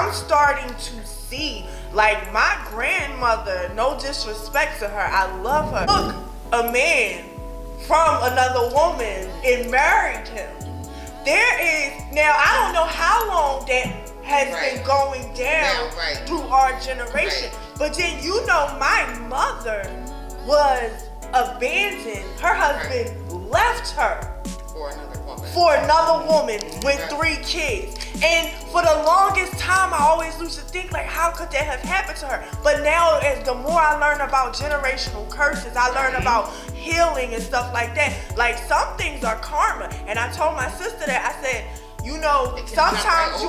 I'm starting to see, like, my grandmother, no disrespect to her, I love her, took a man from another woman and married him. There is, now I don't know how long that has been going down through our generation, but then my mother was abandoned. Her husband left her for another woman with 3 kids. And for the longest time, I always used to think, like, how could that have happened to her? But now, as the more I learn about generational curses, I learn about healing and stuff like that. Like, some things are karma. And I told my sister that, I said, sometimes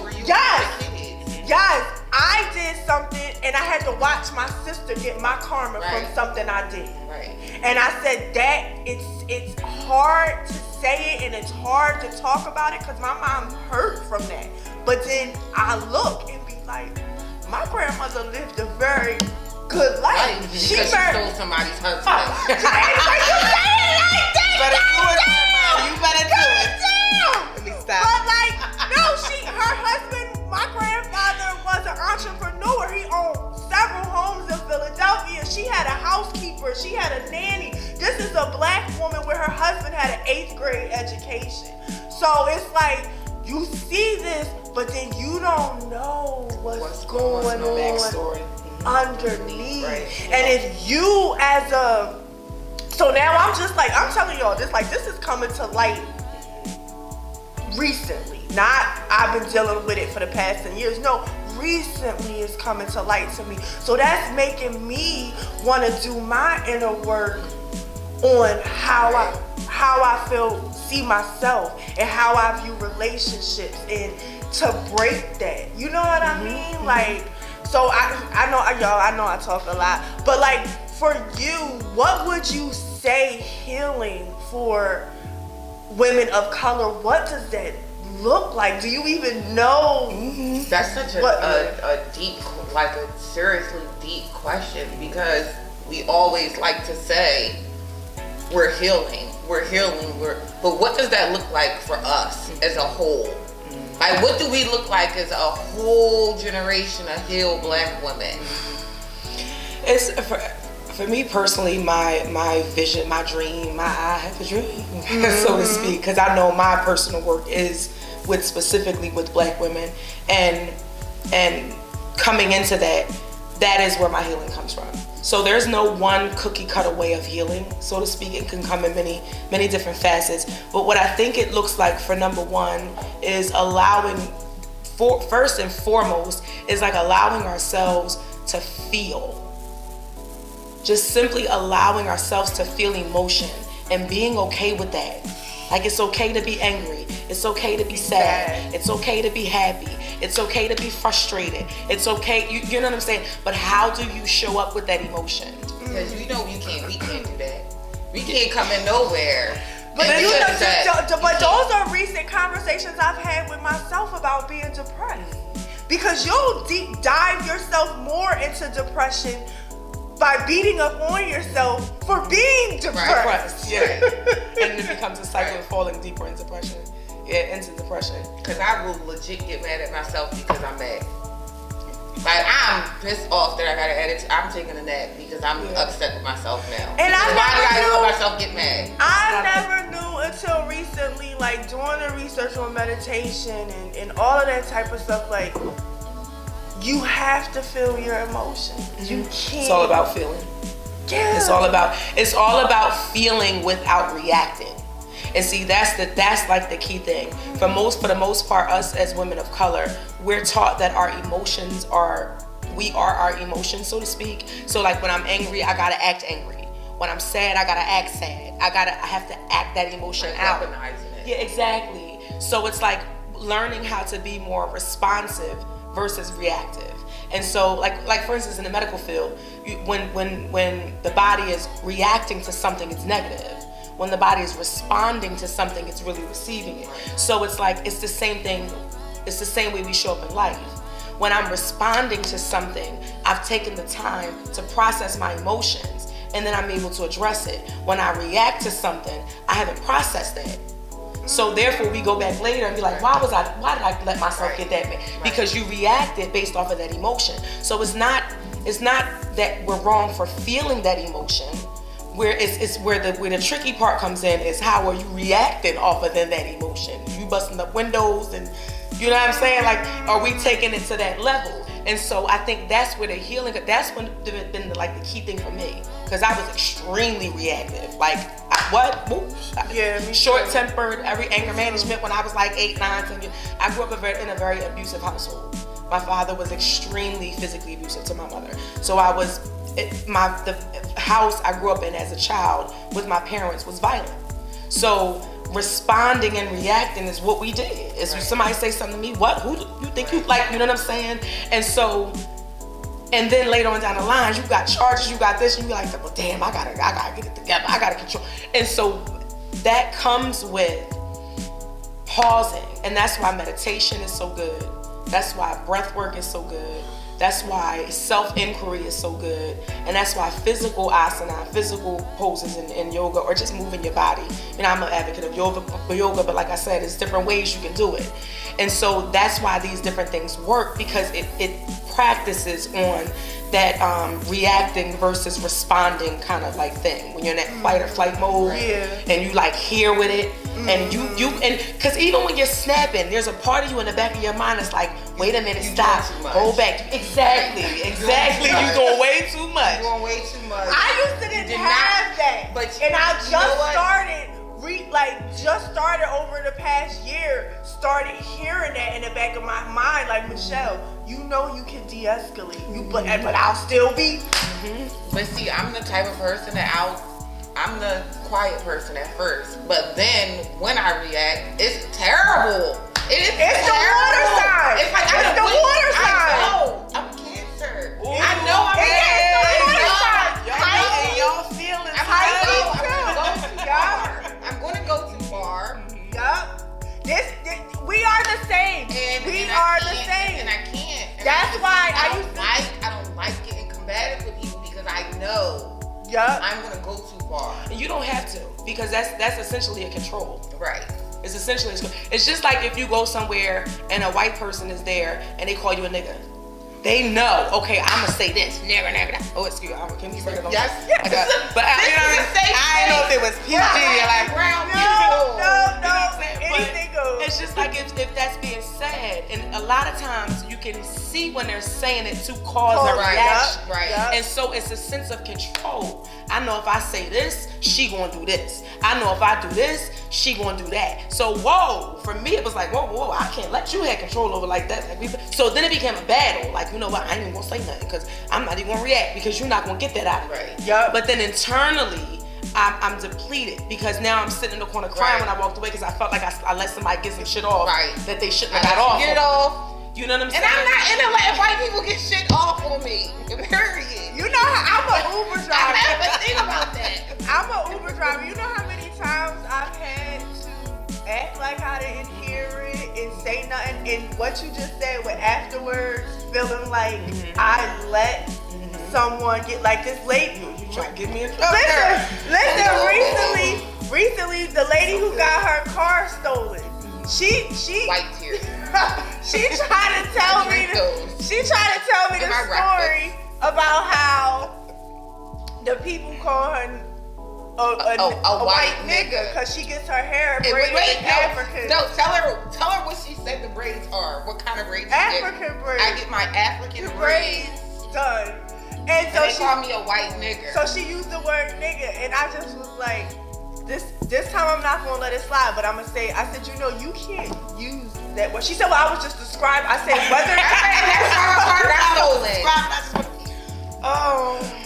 yes, I did something and I had to watch my sister get my karma from something I did. And I said that it's hard to say it and it's hard to talk about it because my mom hurt from that. But then I look and be like, my grandmother lived a very good life. She stole somebody's husband. You say it like that. You better do it. Let me stop. But like, no, her husband, my grandfather was an entrepreneur. He owned several homes in Philadelphia. She had a housekeeper. She had a nanny. This is a black woman where her husband had an 8th grade education. So it's like, you see this, but then you don't know what's going on backstory underneath. And if you so now I'm just like, I'm telling y'all this is coming to light recently. Not I've been dealing with it for the past 10 years. No, recently it's coming to light to me. So that's making me want to do my inner work on how I see myself and how I view relationships and to break that. You know what I mean? Like, so I know I talk a lot, but like for you, what would you say healing for women of color, what does that look like? Do you even know? That's such a deep, like a seriously deep question, because we always like to say we're healing, but what does that look like for us as a whole? Like, what do we look like as a whole generation of healed black women? It's for me personally, my vision, my dream, I have a dream, so to speak, because I know my personal work is specifically with black women, and coming into that is where my healing comes from. So there's no one cookie cutter way of healing, so to speak. It can come in many different facets. But what I think it looks like for number one is first and foremost, is like allowing ourselves to feel. Just simply allowing ourselves to feel emotion and being okay with that. Like, it's okay to be angry. It's okay to be sad. It's okay to be happy. It's okay to be frustrated. It's okay, you know what I'm saying? But how do you show up with that emotion? Because we can't do that. We can't come in nowhere. But those are recent conversations I've had with myself about being depressed. Because you'll deep dive yourself more into depression by beating up on yourself for being depressed. Yeah. And it becomes a cycle of falling deeper into depression. Yeah, into depression. Because I will legit get mad at myself because I'm mad. Like, I'm pissed off that I got an attitude. I'm taking a nap because I'm upset with myself now. And why did I let myself get mad? I never knew until recently, like doing the research on meditation and all of that type of stuff, like, you have to feel your emotions. You can't. It's all about feeling. Yeah. It's all about feeling without reacting. And see, that's like the key thing. For the most part, us as women of color, we're taught that our emotions we are our emotions, so to speak. So like when I'm angry, I gotta act angry. When I'm sad, I gotta act sad. I have to act that emotion out. Weaponizing it. Yeah, exactly. So it's like learning how to be more responsive versus reactive. And so like for instance in the medical field, when the body is reacting to something, it's negative. When the body is responding to something, it's really receiving it. So it's like, it's the same thing. It's the same way we show up in life. When I'm responding to something, I've taken the time to process my emotions, and then I'm able to address it. When I react to something, I haven't processed that. So therefore, we go back later and be like, why did I let myself get that mad? Because you reacted based off of that emotion. So it's not that we're wrong for feeling that emotion. Where it's where the tricky part comes in is how are you reacting off of that emotion? You busting up windows and you know what I'm saying? Like, are we taking it to that level? And so I think that's where the healing. That's when been the key thing for me, because I was extremely reactive. Like, short-tempered, every anger management when I was like 8, 9, 10 years. I grew up in a very abusive household. My father was extremely physically abusive to my mother. So the house I grew up in as a child with my parents was violent. So responding and reacting is what we did. Is when somebody say something to me, what? Who do you think you like? You know what I'm saying? And so, and then later on down the line, you got charges, you got this, and you be like, well, damn, I gotta get it together. I gotta control. And so that comes with pausing, and that's why meditation is so good. That's why breath work is so good. That's why self-inquiry is so good. And that's why physical asana, physical poses in yoga, or just moving your body. You know, I'm an advocate of yoga, but like I said, there's different ways you can do it. And so that's why these different things work, because it practices on that reacting versus responding kind of like thing. When you're in that fight or flight mode, and you like here with it, and you because even when you're snapping, there's a part of you in the back of your mind that's like, wait a minute, stop, hold back. Exactly. You're doing way too much. You're doing way too much. I used to didn't have that, and I just started over the past year, started hearing that in the back of my mind, like, Michelle, you know you can de-escalate, but I'll still be. But see, I'm the type of person that I'm the quiet person at first, but then when I react, it's terrible. It's the water sign. It's like it's the water sign. I know I'm Cancer. Ooh. I know I'm Y'all feeling I'm going to go too far. Yup. We are the same. We are the same. And I can't. And that's why I don't like getting combative with people, because I know I'm going to go too far. And you don't have to, because that's essentially a control. Right. It's essentially, it's just like if you go somewhere and a white person is there and they call you a nigga. They know, okay, I'm gonna say this, nigga. Oh, excuse me, can we say that? Yes. But you know what I didn't know if it was PG or like brown people. No, anything goes. It's just like if that's being said, and a lot of times you can see when they're saying it to cause a reaction. Right. And so it's a sense of control. I know if I say this, she gonna do this. I know if I do this, she gonna do that. So for me it was like, whoa, I can't let you have control over like that. So then it became a battle. Like, you know what, I ain't even gonna say nothing, because I'm not even gonna react, because you're not gonna get that out of me. Right. But then internally, I'm depleted, because now I'm sitting in the corner crying when I walked away, because I felt like I let somebody get some shit off that they shouldn't have got off. Get it off. You know what I'm saying? And I'm not into letting white people get shit off on me. Period. You know how I'm an Uber driver. I never think about that. I'm an Uber driver. You know how many times I've had to act like I didn't hear it and say nothing, and what you just said with afterwards feeling like I let someone get like this lady. You trying to give me a Listen, recently the lady who got her car stolen, she white tears. she tried to tell me the story about how the people call her a white nigga because she gets her hair braided African. No, tell her what she said the braids are. What kind of braids? African braids. I get my African braids done. And so they call me a white nigger. So she used the word nigga, and I just was like, this time I'm not gonna let it slide, but I'm gonna say, I said, you know, you can't use that word. She said, well, I was just describing. I said, whether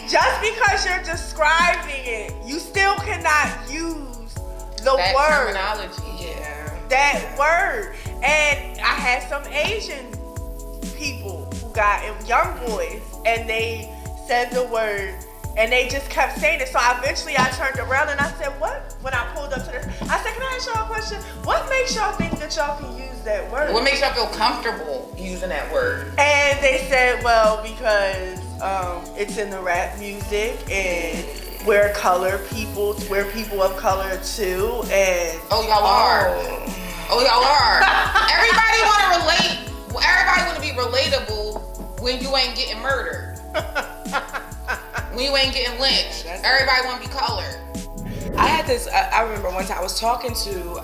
just because you're describing it, you still cannot use the that word. Terminology. That word. And I had some Asian people who got young boys, and they said the word, and they just kept saying it. So eventually I turned around and I said, what? When I pulled up to this, I said, can I ask y'all a question? What makes y'all think that y'all can use that word? What makes y'all feel comfortable using that word? And they said, well, because it's in the rap music, and we're colored people, we're people of color too, and oh y'all are. Everybody want to relate. Everybody want to be relatable when you ain't getting murdered. When you ain't getting lynched. Everybody want to be colored. I had this. I remember one time I was talking to